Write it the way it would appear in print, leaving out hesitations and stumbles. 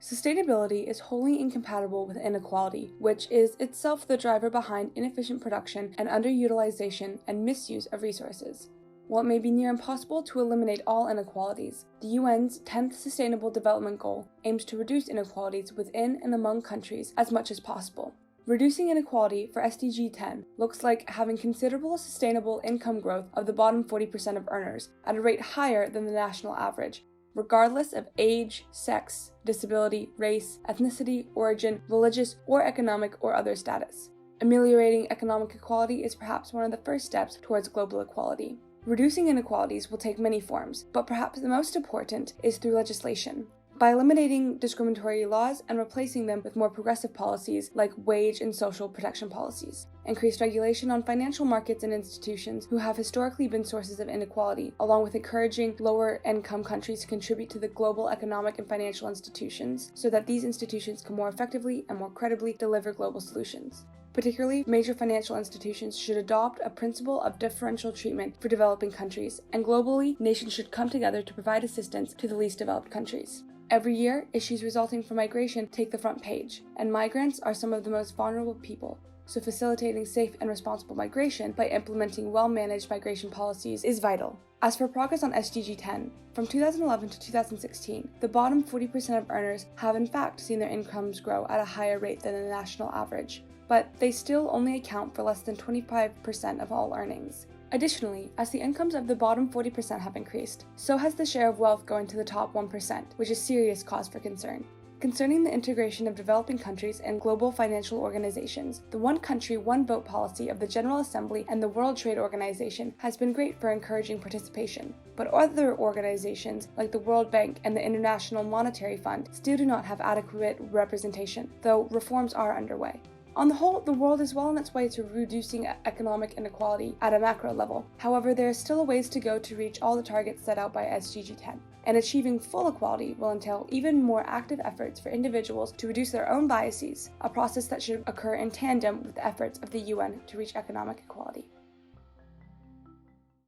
Sustainability is wholly incompatible with inequality, which is itself the driver behind inefficient production and underutilization and misuse of resources. While it may be near impossible to eliminate all inequalities, the UN's 10th Sustainable Development Goal aims to reduce inequalities within and among countries as much as possible. Reducing inequality for SDG 10 looks like having considerable sustainable income growth of the bottom 40% of earners at a rate higher than the national average, regardless of age, sex, disability, race, ethnicity, origin, religious, or economic or other status. Ameliorating economic equality is perhaps one of the first steps towards global equality. Reducing inequalities will take many forms, but perhaps the most important is through legislation. By eliminating discriminatory laws and replacing them with more progressive policies like wage and social protection policies. Increased regulation on financial markets and institutions who have historically been sources of inequality, along with encouraging lower-income countries to contribute to the global economic and financial institutions so that these institutions can more effectively and more credibly deliver global solutions. Particularly, major financial institutions should adopt a principle of differential treatment for developing countries, and globally, nations should come together to provide assistance to the least developed countries. Every year, issues resulting from migration take the front page, and migrants are some of the most vulnerable people, so facilitating safe and responsible migration by implementing well-managed migration policies is vital. As for progress on SDG 10, from 2011 to 2016, the bottom 40% of earners have in fact seen their incomes grow at a higher rate than the national average, but they still only account for less than 25% of all earnings. Additionally, as the incomes of the bottom 40% have increased, so has the share of wealth going to the top 1%, which is serious cause for concern. Concerning the integration of developing countries and global financial organizations, the one country, one vote policy of the General Assembly and the World Trade Organization has been great for encouraging participation, but other organizations like the World Bank and the International Monetary Fund still do not have adequate representation, though reforms are underway. On the whole, the world is well on its way to reducing economic inequality at a macro level. However, there is still a ways to go to reach all the targets set out by SDG 10. And achieving full equality will entail even more active efforts for individuals to reduce their own biases, a process that should occur in tandem with the efforts of the UN to reach economic equality.